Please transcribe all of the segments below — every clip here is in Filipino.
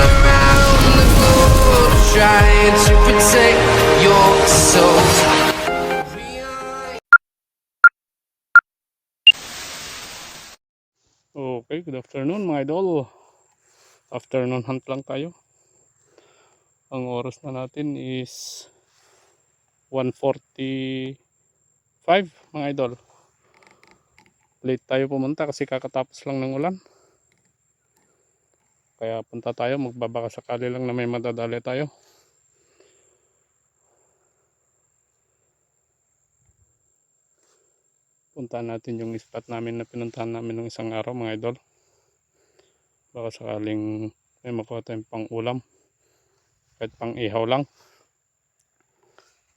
around the globe trying to protect your soul. Okay, good afternoon mga idol. Afternoon hunt lang tayo. Ang oras na natin is 1:45 mga idol. Late tayo pumunta kasi kakatapos lang ng ulan. Kaya punta tayo, magbabaka sakali lang na may madadali tayo. Puntahan natin yung spot namin na pinuntahan namin ng isang araw mga idol. Baka sakaling may makuha tayong pang ulam. Kahit pang ihaw lang.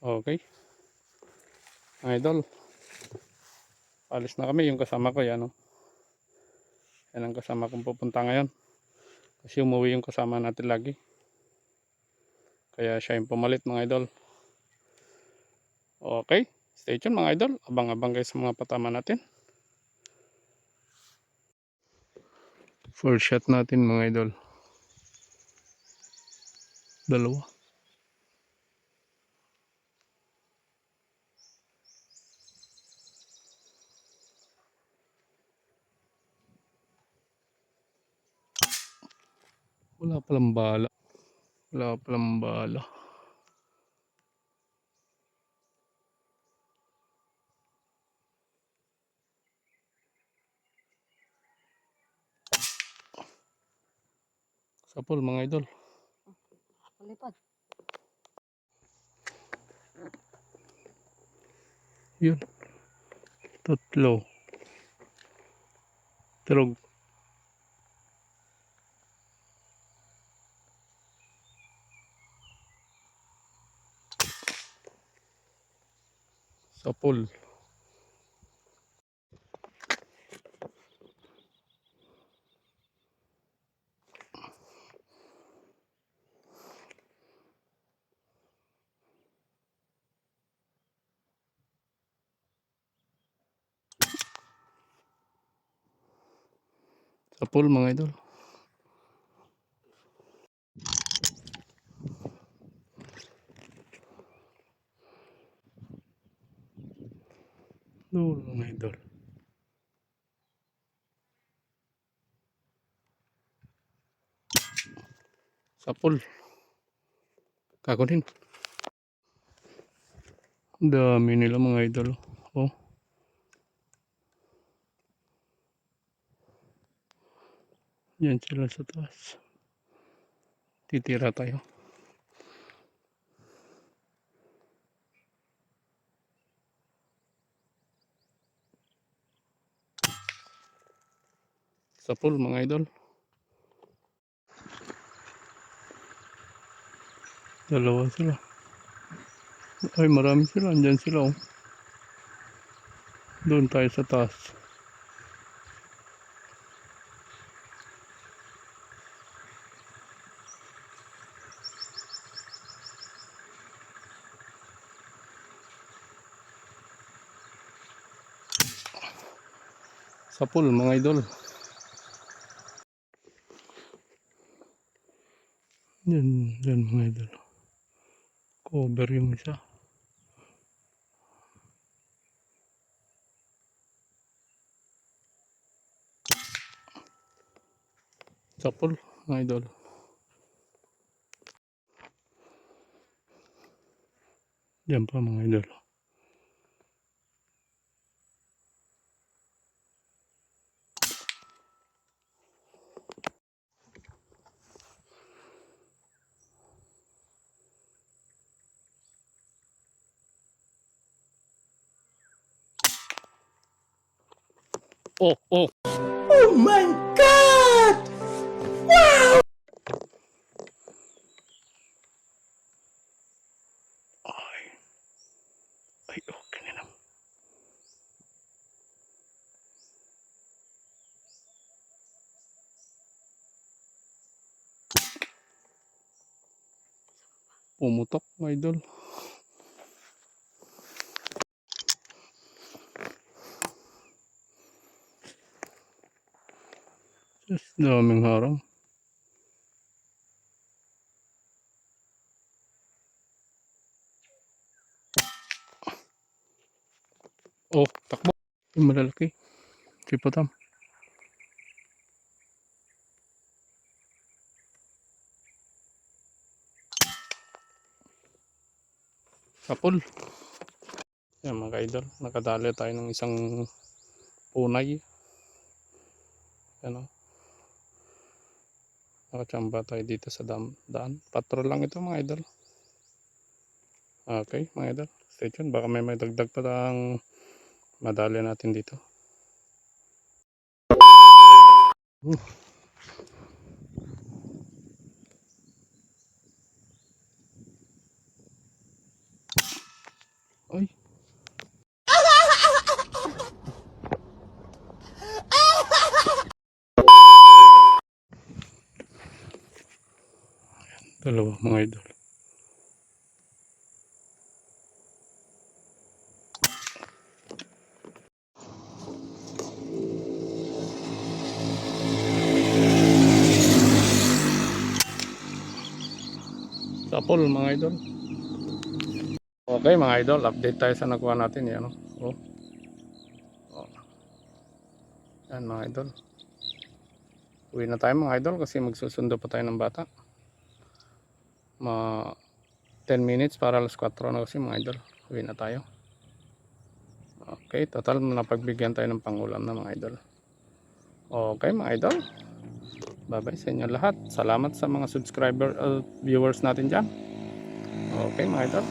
Okay. Mga idol. Alis na kami, yung kasama ko yan. Yan ang kasama kong pupunta ngayon. Kasi umuwi yung kasama natin lagi. Kaya siya yung pumalit mga idol. Okay. Stay tuned mga idol. Abang-abang guys sa mga patama natin. Full shot natin mga idol. Dalawa. Wala palang bala. Wala palang bala. Sapol mga idol. Palipad. Yun. Tatlo. Turog. Sapol. Sapol mga idol. Dulo mga idol. Sapol. Kakunin. Dami nila mga idol. Oh. Yan sila sa taas. Titira tayo. Sapol mga idol. Dalawa sila. Ay marami sila. Andyan sila oh. Doon tayo sa taas. Sapol mga idol. Yan mga idol. Cover yung isa. Sapol mga idol. Yan pa mga idol. Oh, oh. Oh my God! Ay. Ay, okay na lang. Pumutok mga idol. Just daming harang. Oh, takbo. Yung malalaki. Hipotam. Kapul. Yan mga idol. Nakadali tayo ng isang punay. Yan o. Nakachamba tayo dito sa daan. Patrol lang ito mga idol. Okay mga idol. Stay tuned. Baka may dagdag pa ang madali natin dito. Ay. Dalawa mga idol. Sapol mga idol. Okay mga idol, update tayo sa nakuha natin. Yan o. Oh. Oh. Yan mga idol. Uwi na tayo mga idol kasi magsusundo pa tayo ng bata. 10 minutes para alas 4 na kasi mga idol. Uwi na tayo. Okay, total napagbigyan tayo ng pangulam na mga idol. Okay mga idol. Bye bye sa inyo lahat. Salamat sa mga subscriber viewers natin dyan. Okay mga idol.